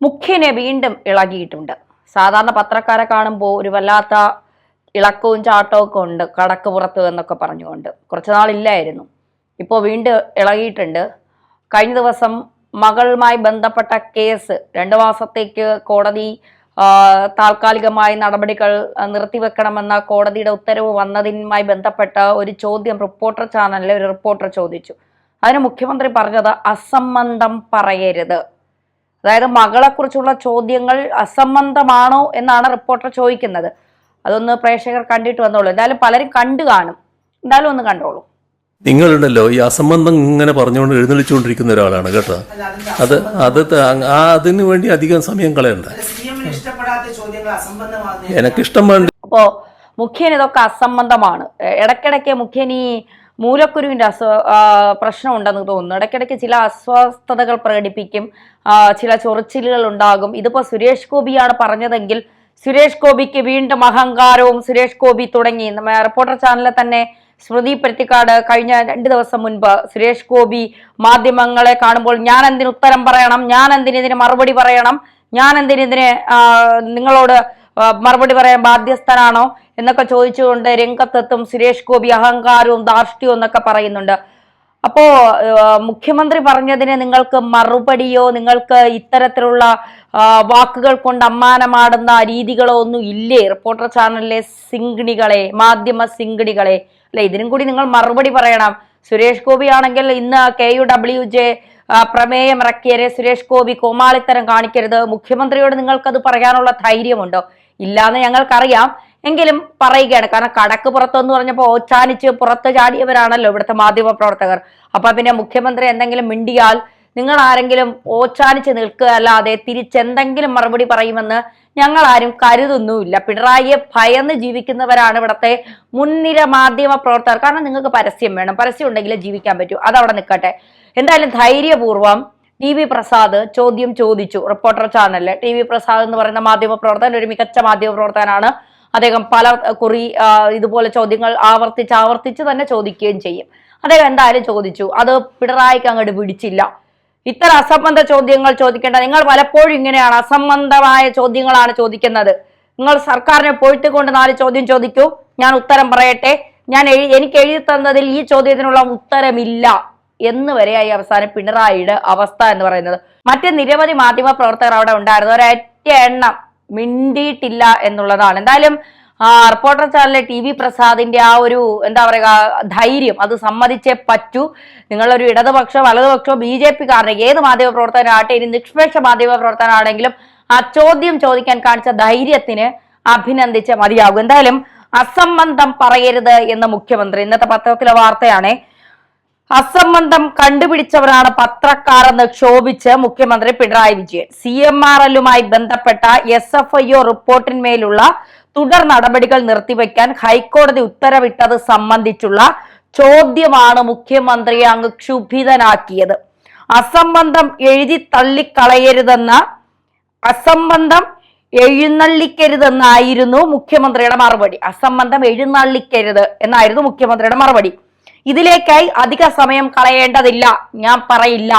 മുഖ്യനെ വീണ്ടും ഇളകിയിട്ടുണ്ട്. സാധാരണ പത്രക്കാരെ കാണുമ്പോൾ ഒരു വല്ലാത്ത ഇളക്കവും ചാട്ടവും ഒക്കെ ഉണ്ട്, കടക്ക് പുറത്ത് എന്നൊക്കെ പറഞ്ഞുകൊണ്ട്. കുറച്ചു നാളില്ലായിരുന്നു, ഇപ്പോൾ വീണ്ടും ഇളകിയിട്ടുണ്ട്. കഴിഞ്ഞ ദിവസം മകളുമായി ബന്ധപ്പെട്ട കേസ് 2 മാസത്തേക്ക് കോടതി താൽക്കാലികമായി നടപടികൾ നിർത്തിവെക്കണമെന്ന കോടതിയുടെ ഉത്തരവ് വന്നതിനുമായി ബന്ധപ്പെട്ട ഒരു ചോദ്യം റിപ്പോർട്ടർ ചാനലിലെ ഒരു റിപ്പോർട്ടർ ചോദിച്ചു. അതിന് മുഖ്യമന്ത്രി പറഞ്ഞത് അസംബന്ധം പറയരുത്. അതായത് മകളെക്കുറിച്ചുള്ള ചോദ്യങ്ങൾ അസംബന്ധമാണോ എന്നാണ് റിപ്പോർട്ടർ ചോദിക്കുന്നത്. അതൊന്ന് പ്രേക്ഷകർ കണ്ടിട്ട് വന്നോളൂ. എന്തായാലും പലരും കണ്ടു കാണും, എന്തായാലും ഒന്ന് കണ്ടോളൂ. നിങ്ങളുണ്ടല്ലോ ഈ അസംബന്ധം ഇങ്ങനെ പറഞ്ഞുകൊണ്ട് എഴുന്നള്ളിച്ചുകൊണ്ടിരിക്കുന്ന ഒരാളാണ് കേട്ടോ. അതിന് വേണ്ടി അധികം സമയം കളയണ്ട. എനിക്കിഷ്ടം വേണ്ട. അപ്പോ മുഖ്യൻ ഇതൊക്കെ അസംബന്ധമാണ്. ഇടയ്ക്കിടയ്ക്ക് മുഖ്യൻ ഈ മൂലക്കുരുവിന്റെ പ്രശ്നം ഉണ്ടെന്ന് തോന്നുന്നു. ഇടയ്ക്കിടയ്ക്ക് ചില അസ്വസ്ഥതകൾ പ്രകടിപ്പിക്കും, ചില ചൊറിച്ചിലുകൾ ഉണ്ടാകും. ഇതിപ്പോ സുരേഷ് ഗോപിയാണ് പറഞ്ഞതെങ്കിൽ സുരേഷ് ഗോപിക്ക് വീണ്ടും അഹങ്കാരവും സുരേഷ് ഗോപി തുടങ്ങി. റിപ്പോർട്ടർ ചാനലിൽ തന്നെ സ്മൃതി പരുത്തിക്കാട് കഴിഞ്ഞ 2 ദിവസം മുൻപ് സുരേഷ് ഗോപി മാധ്യമങ്ങളെ കാണുമ്പോൾ ഞാൻ എന്തിന് ഉത്തരം പറയണം, ഞാൻ എന്തിന് മറുപടി പറയണം, ഞാൻ എന്തിനെ നിങ്ങളോട് മറുപടി പറയാൻ ബാധ്യസ്ഥനാണോ എന്നൊക്കെ ചോദിച്ചുകൊണ്ട് രംഗത്തെത്തും. സുരേഷ് ഗോപി അഹങ്കാരവും ധാർഷ്ട്യവും എന്നൊക്കെ പറയുന്നുണ്ട്. അപ്പോ മുഖ്യമന്ത്രി പറഞ്ഞതിന് നിങ്ങൾക്ക് മറുപടിയോ നിങ്ങൾക്ക് ഇത്തരത്തിലുള്ള വാക്കുകൾ കൊണ്ട് അമ്മാനമാടുന്ന രീതികളോ ഒന്നും ഇല്ലേ? റിപ്പോർട്ടർ ചാനലിലെ സിംഗിണികളെ, മാധ്യമ സിംഗിണികളെ, അല്ലെ? ഇതിനും കൂടി നിങ്ങൾ മറുപടി പറയണം. സുരേഷ് ഗോപി ആണെങ്കിൽ ഇന്ന് KUWJ പ്രമേയം ഇറക്കിയരെ സുരേഷ് ഗോപി കോമാളിത്തരം കാണിക്കരുത്. മുഖ്യമന്ത്രിയോട് നിങ്ങൾക്കത് പറയാനുള്ള ധൈര്യമുണ്ടോ? ഇല്ലാന്ന് ഞങ്ങൾക്കറിയാം, എങ്കിലും പറയുകയാണ്. കാരണം കടക്ക് പുറത്തെന്ന് പറഞ്ഞപ്പോൾ ഓച്ചാനിച്ച് പുറത്ത് ചാടിയവരാണല്ലോ ഇവിടുത്തെ മാധ്യമ പ്രവർത്തകർ. അപ്പൊ പിന്നെ മുഖ്യമന്ത്രി എന്തെങ്കിലും മിണ്ടിയാൽ നിങ്ങൾ ആരെങ്കിലും ഓച്ചാനിച്ച് നിൽക്കുക അല്ലാതെ തിരിച്ചെന്തെങ്കിലും മറുപടി പറയുമെന്ന് ഞങ്ങൾ ആരും കരുതുന്നുമില്ല. പിണറായിയെ ഭയന്ന് ജീവിക്കുന്നവരാണ് ഇവിടുത്തെ മുൻനിര മാധ്യമ പ്രവർത്തകർ. കാരണം നിങ്ങൾക്ക് പരസ്യം വേണം, പരസ്യം ഉണ്ടെങ്കിലേ ജീവിക്കാൻ പറ്റൂ. അതവിടെ നിൽക്കട്ടെ. എന്തായാലും ധൈര്യപൂർവ്വം TV പ്രസാദ് ചോദ്യം ചോദിച്ചു റിപ്പോർട്ടർ ചാനലില്. TV പ്രസാദ് എന്ന് പറയുന്ന മാധ്യമ പ്രവർത്തകൻ ഒരു മികച്ച മാധ്യമ പ്രവർത്തകനാണ്. അദ്ദേഹം പല കുറി ഇതുപോലെ ചോദ്യങ്ങൾ ആവർത്തിച്ച് തന്നെ ചോദിക്കുകയും ചെയ്യും. അദ്ദേഹം എന്തായാലും ചോദിച്ചു. അത് പിണറായിക്ക് അങ്ങോട്ട് പിടിച്ചില്ല. ഇത്തരം അസംബന്ധ ചോദ്യങ്ങൾ ചോദിക്കേണ്ട. നിങ്ങൾ പലപ്പോഴും ഇങ്ങനെയാണ്, അസംബന്ധമായ ചോദ്യങ്ങളാണ് ചോദിക്കുന്നത്. നിങ്ങൾ സർക്കാരിനെ പോയിട്ടിക്കൊണ്ട് 4 ചോദ്യം ചോദിക്കൂ, ഞാൻ ഉത്തരം പറയട്ടെ, എനിക്ക് എഴുതി തന്നതിൽ ഈ ചോദ്യത്തിനുള്ള ഉത്തരമില്ല എന്ന് വരെയായി അവസാനം പിണറായിയുടെ അവസ്ഥ എന്ന് പറയുന്നത്. മറ്റ് നിരവധി മാധ്യമ പ്രവർത്തകർ അവിടെ ഉണ്ടായിരുന്നു. ഒരൊറ്റ എണ്ണം മിണ്ടിയിട്ടില്ല എന്നുള്ളതാണ്. എന്തായാലും റിപ്പോർട്ടർ ചാനലിലെ TV പ്രസാദിന്റെ ആ ഒരു എന്താ പറയുക ധൈര്യം, അത് സമ്മതിച്ചേ പറ്റൂ. നിങ്ങളൊരു ഇടതുപക്ഷോ വലതുപക്ഷോ BJP-കാരനെ, ഏത് മാധ്യമ പ്രവർത്തകനാകട്ടെ, ഇനി നിഷ്പക്ഷ മാധ്യമ പ്രവർത്തകനാണെങ്കിലും ആ ചോദ്യം ചോദിക്കാൻ കാണിച്ച ധൈര്യത്തിന് അഭിനന്ദിച്ച് മതിയാകും. എന്തായാലും അസംബന്ധം പറയരുത് എന്ന് മുഖ്യമന്ത്രി. ഇന്നത്തെ പത്രത്തിലെ വാർത്തയാണ്. അസംബന്ധം കണ്ടുപിടിച്ചവരാണ് പത്രക്കാരെന്ന് ക്ഷോഭിച്ച് മുഖ്യമന്ത്രി പിണറായി വിജയൻ. CMRL-മായി ബന്ധപ്പെട്ട SFIO റിപ്പോർട്ടിന്മേലുള്ള തുടർ നടപടികൾ നിർത്തിവെക്കാൻ ഹൈക്കോടതി ഉത്തരവിട്ടത് സംബന്ധിച്ചുള്ള ചോദ്യമാണ് മുഖ്യമന്ത്രിയെ അങ്ങ് ക്ഷുഭിതനാക്കിയത്. അസംബന്ധം എഴുന്നള്ളിക്കരുതെന്നായിരുന്നു മുഖ്യമന്ത്രിയുടെ മറുപടി. അസംബന്ധം എഴുന്നള്ളിക്കരുത് എന്നായിരുന്നു മുഖ്യമന്ത്രിയുടെ മറുപടി. ഇതിലേക്കായി അധിക സമയം കളയേണ്ടതില്ല, ഞാൻ പറയില്ല.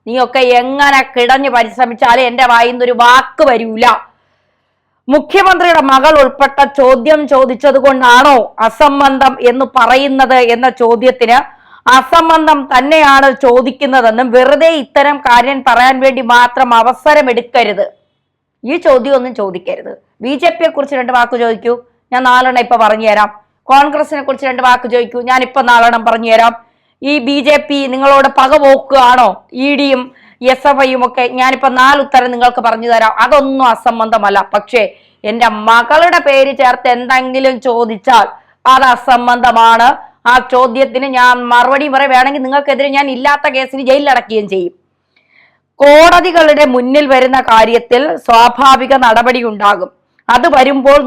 നീയൊക്കെ എങ്ങനെ കിടഞ്ഞു പരിശ്രമിച്ചാലും എന്റെ വായിന്നൊരു വാക്ക് വരൂല. മുഖ്യമന്ത്രിയുടെ മകൾ ഉൾപ്പെട്ട ചോദ്യം ചോദിച്ചത് കൊണ്ടാണോ അസംബന്ധം എന്ന് പറയുന്നത് എന്ന ചോദ്യത്തിന് അസംബന്ധം തന്നെയാണ് ചോദിക്കുന്നതെന്നും വെറുതെ ഇത്തരം കാര്യം പറയാൻ വേണ്ടി മാത്രം അവസരമെടുക്കരുത്. ഈ ചോദ്യം ഒന്നും ചോദിക്കരുത്. BJP-യെ കുറിച്ച് 2 വാക്ക് ചോദിക്കൂ, ഞാൻ 4 ഇപ്പൊ പറഞ്ഞുതരാം. കോൺഗ്രസിനെ കുറിച്ച് 2 വാക്ക് ചോദിക്കൂ, ഞാൻ ഇപ്പൊ 4 പറഞ്ഞുതരാം. ഈ BJP നിങ്ങളോട് പകപോക്കുകയാണോ? ED-യും SFI-യും ഒക്കെ ഞാനിപ്പോ 4 ഉത്തരം നിങ്ങൾക്ക് പറഞ്ഞു തരാം. അതൊന്നും അസംബന്ധമല്ല. പക്ഷേ എന്റെ മകളുടെ പേര് ചേർത്ത് എന്തെങ്കിലും ചോദിച്ചാൽ അത് അസംബന്ധമാണ്. ആ ചോദ്യത്തിന് ഞാൻ മറുപടി പറയാൻ വേണമെങ്കിൽ നിങ്ങൾക്കെതിരെ ഞാൻ ഇല്ലാത്ത കേസിന് ജയിലിലടക്കുകയും ചെയ്യും. കോടതികളുടെ മുന്നിൽ വരുന്ന കാര്യത്തിൽ സ്വാഭാവിക നടപടി ഉണ്ടാകും. അത് വരുമ്പോൾ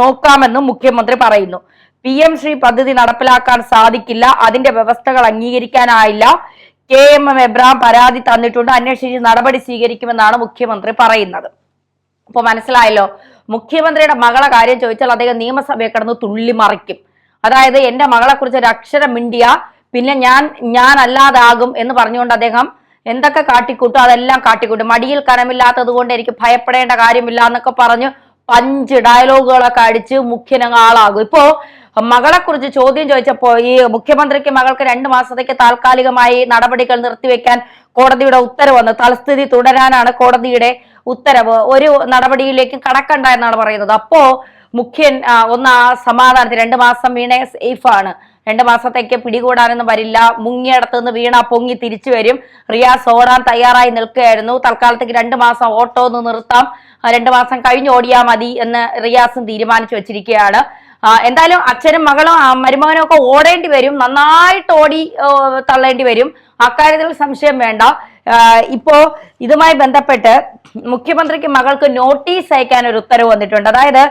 നോക്കാമെന്നും മുഖ്യമന്ത്രി പറയുന്നു. PM ശ്രീ പദ്ധതി നടപ്പിലാക്കാൻ സാധിക്കില്ല, അതിന്റെ വ്യവസ്ഥകൾ അംഗീകരിക്കാനായില്ല. KMM എബ്രഹാം പരാതി തന്നിട്ടുണ്ട്, അന്വേഷിച്ച് നടപടി സ്വീകരിക്കുമെന്നാണ് മുഖ്യമന്ത്രി പറയുന്നത്. അപ്പൊ മനസ്സിലായല്ലോ, മുഖ്യമന്ത്രിയുടെ മകളെ കാര്യം ചോദിച്ചാൽ അദ്ദേഹം നിയമസഭയെ കിടന്ന് തുള്ളിമറിക്കും. അതായത് എന്റെ മകളെ കുറിച്ച് ഒരു അക്ഷരം മിണ്ടിയ പിന്നെ ഞാൻ അല്ലാതാകും എന്ന് പറഞ്ഞുകൊണ്ട് അദ്ദേഹം എന്തൊക്കെ കാട്ടിക്കൂട്ടും അതെല്ലാം കാട്ടിക്കൂട്ടും. മടിയിൽ കനമില്ലാത്തത് കൊണ്ട് എനിക്ക് ഭയപ്പെടേണ്ട കാര്യമില്ല എന്നൊക്കെ പറഞ്ഞ് 5 ഡയലോഗുകളൊക്കെ അടിച്ച് മുഖ്യനങ്ങ് ആളാകും. ഇപ്പോ മകളെ കുറിച്ച് ചോദ്യം ചോദിച്ചപ്പോ ഈ മുഖ്യമന്ത്രിക്ക് മകൾക്ക് 2 മാസത്തേക്ക് താൽക്കാലികമായി നടപടികൾ നിർത്തിവെക്കാൻ കോടതിയുടെ ഉത്തരവ് വന്നു. തൽസ്ഥിതി തുടരാനാണ് കോടതിയുടെ ഉത്തരവ്. ഒരു നടപടിയിലേക്കും കടക്കണ്ട എന്നാണ് പറയുന്നത്. അപ്പോ മുഖ്യൻ ഒന്ന് ആ സമാധാനത്തിൽ 2 മാസം വീണ സേഫാണ്, 2 മാസത്തേക്ക് പിടികൂടാനൊന്നും വരില്ല, മുങ്ങിയിടത്ത് നിന്ന് വീണ പൊങ്ങി തിരിച്ചു വരും. റിയാസ് ഓടാൻ തയ്യാറായി നിൽക്കുകയായിരുന്നു. തൽക്കാലത്തേക്ക് 2 മാസം ഓട്ടോ ഒന്ന് നിർത്താം, 2 മാസം കഴിഞ്ഞ് ഓടിയാ മതി എന്ന് റിയാസും തീരുമാനിച്ചു വെച്ചിരിക്കുകയാണ്. എന്തായാലും അച്ഛനും മകളും മരുമകനും ഒക്കെ ഓടേണ്ടി വരും, നന്നായിട്ട് ഓടി തള്ളേണ്ടി വരും, അക്കാര്യത്തിൽ സംശയം വേണ്ട. ഇപ്പോ ഇതുമായി ബന്ധപ്പെട്ട് മുഖ്യമന്ത്രിക്ക് മകൾക്ക് നോട്ടീസ് അയക്കാൻ ഒരു ഉത്തരവ് വന്നിട്ടുണ്ട്. അതായത്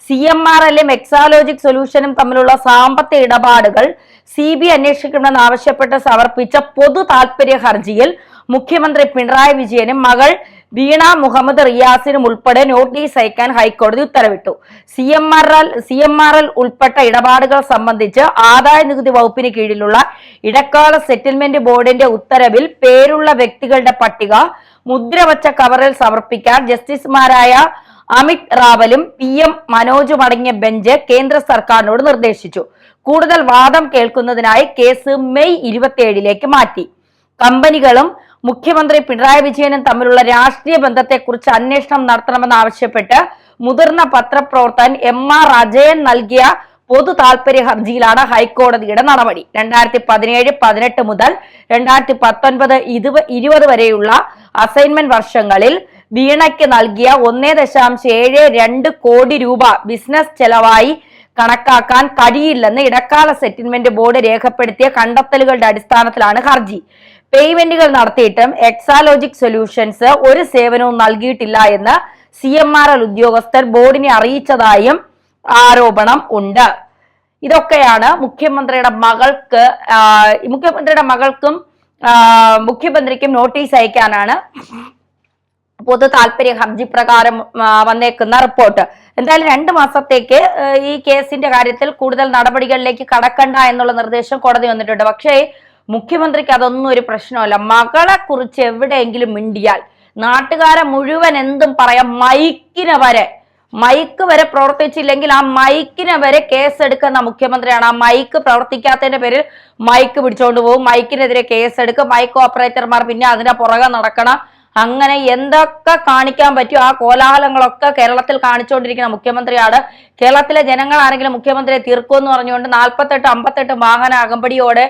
CMRLും എക്സാലോജിക് സൊല്യൂഷനും തമ്മിലുള്ള സാമ്പത്തിക ഇടപാടുകൾ CBI അന്വേഷിക്കണമെന്ന് ആവശ്യപ്പെട്ട് സമർപ്പിച്ച പൊതു താൽപര്യ ഹർജിയിൽ മുഖ്യമന്ത്രി പിണറായി വിജയനും മകൾ വീണ മുഹമ്മദ് റിയാസിനും ഉൾപ്പെടെ നോട്ടീസ് അയക്കാൻ ഹൈക്കോടതി ഉത്തരവിട്ടു. CMRL ഉൾപ്പെട്ട ഇടപാടുകൾ സംബന്ധിച്ച് ആദായ നികുതി വകുപ്പിന് കീഴിലുള്ള ഇടക്കാല സെറ്റിൽമെന്റ് ബോർഡിന്റെ ഉത്തരവിൽ പേരുള്ള വ്യക്തികളുടെ പട്ടിക മുദ്രവച്ച കവറിൽ സമർപ്പിക്കാൻ ജസ്റ്റിസുമാരായ അമിത് റാവലും PM മനോജും അടങ്ങിയ ബെഞ്ച് കേന്ദ്ര സർക്കാരിനോട് നിർദ്ദേശിച്ചു. കൂടുതൽ വാദം കേൾക്കുന്നതിനായി കേസ് മെയ് 27ലേക്ക് മാറ്റി. കമ്പനികളും മുഖ്യമന്ത്രി പിണറായി വിജയനും തമ്മിലുള്ള രാഷ്ട്രീയ ബന്ധത്തെക്കുറിച്ച് അന്വേഷണം നടത്തണമെന്നാവശ്യപ്പെട്ട് മുതിർന്ന പത്രപ്രവർത്തകൻ MR അജയൻ നൽകിയ പൊതു താൽപര്യ ഹർജിയിലാണ് ഹൈക്കോടതിയുടെ നടപടി. 2017-18 മുതൽ 2019-20 വരെയുള്ള അസൈൻമെന്റ് വർഷങ്ങളിൽ വീണയ്ക്ക് നൽകിയ 1.72 കോടി രൂപ ബിസിനസ് ചെലവായി കണക്കാക്കാൻ കഴിയില്ലെന്ന് ഇടക്കാല സെറ്റിൽമെന്റ് ബോർഡ് രേഖപ്പെടുത്തിയ കണ്ടെത്തലുകളുടെ അടിസ്ഥാനത്തിലാണ് ഹർജി. പേയ്മെന്റുകൾ നടത്തിയിട്ടും എക്സാലോജിക് സൊല്യൂഷൻസ് ഒരു സേവനവും നൽകിയിട്ടില്ല എന്ന് CMRL ഉദ്യോഗസ്ഥർ ബോർഡിനെ അറിയിച്ചതായും ആരോപണം ഉണ്ട്. ഇതൊക്കെയാണ് മുഖ്യമന്ത്രിയുടെ മകൾക്കും മുഖ്യമന്ത്രിക്കും നോട്ടീസ് അയക്കാനാണ് പൊതു താൽപര്യ ഹർജി പ്രകാരം വന്നേക്കുന്ന റിപ്പോർട്ട്. എന്തായാലും 2 മാസത്തേക്ക് ഈ കേസിന്റെ കാര്യത്തിൽ കൂടുതൽ നടപടികളിലേക്ക് കടക്കണ്ട എന്നുള്ള നിർദ്ദേശം കോടതി വന്നിട്ടുണ്ട്. പക്ഷേ മുഖ്യമന്ത്രിക്ക് അതൊന്നും ഒരു പ്രശ്നമല്ല. മകളെ കുറിച്ച് എവിടെയെങ്കിലും മിണ്ടിയാൽ നാട്ടുകാരെ മുഴുവൻ എന്തും പറയാം. മൈക്ക് വരെ പ്രവർത്തിച്ചില്ലെങ്കിൽ ആ മൈക്കിനെ വരെ കേസെടുക്കുന്ന മുഖ്യമന്ത്രിയാണ്. ആ മൈക്ക് പ്രവർത്തിക്കാത്തതിന്റെ പേരിൽ മൈക്ക് പിടിച്ചോണ്ട് പോകും, മൈക്കിനെതിരെ കേസെടുക്കും, മൈക്ക് ഓപ്പറേറ്റർമാർ പിന്നെ അതിന്റെ പുറകെ നടക്കണം. അങ്ങനെ എന്തൊക്കെ കാണിക്കാൻ പറ്റും ആ കോലാഹലങ്ങളൊക്കെ കേരളത്തിൽ കാണിച്ചുകൊണ്ടിരിക്കുന്ന മുഖ്യമന്ത്രിയാണ്. കേരളത്തിലെ ജനങ്ങൾ ആരെങ്കിലും മുഖ്യമന്ത്രിയെ തീർക്കുമെന്ന് പറഞ്ഞുകൊണ്ട് 48-58 വാഹന അകമ്പടിയോടെ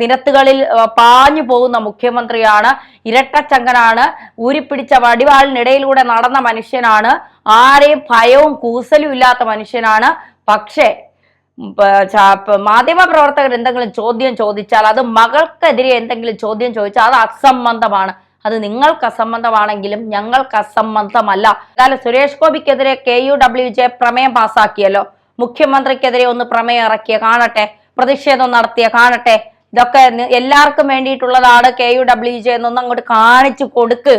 നിരത്തുകളിൽ പാഞ്ഞു പോകുന്ന മുഖ്യമന്ത്രിയാണ്. ഇരട്ടച്ചങ്കനാണ്, ഊരിപ്പിടിച്ച വടിവാളിനിടയിലൂടെ നടന്ന മനുഷ്യനാണ്, ആരെയും ഭയവും കൂസലും ഇല്ലാത്ത മനുഷ്യനാണ്. പക്ഷേ മാധ്യമ പ്രവർത്തകർ എന്തെങ്കിലും ചോദ്യം ചോദിച്ചാൽ, അത് മകൾക്കെതിരെ എന്തെങ്കിലും ചോദ്യം ചോദിച്ചാൽ അത് അസംബന്ധമാണ്. അത് നിങ്ങൾക്ക് അസംബന്ധമാണെങ്കിലും ഞങ്ങൾക്ക് അസംബന്ധമല്ല. അതായത് സുരേഷ് ഗോപിക്കെതിരെ KUWJ പ്രമേയം പാസാക്കിയല്ലോ, മുഖ്യമന്ത്രിക്കെതിരെ ഒന്ന് പ്രമേയം ഇറക്കിയ കാണട്ടെ, പ്രതിഷേധം നടത്തിയ കാണട്ടെ. ഇതൊക്കെ എല്ലാവർക്കും വേണ്ടിയിട്ടുള്ളതാണ് KUWJ എന്നൊന്നും അങ്ങോട്ട് കാണിച്ചു കൊടുക്ക്.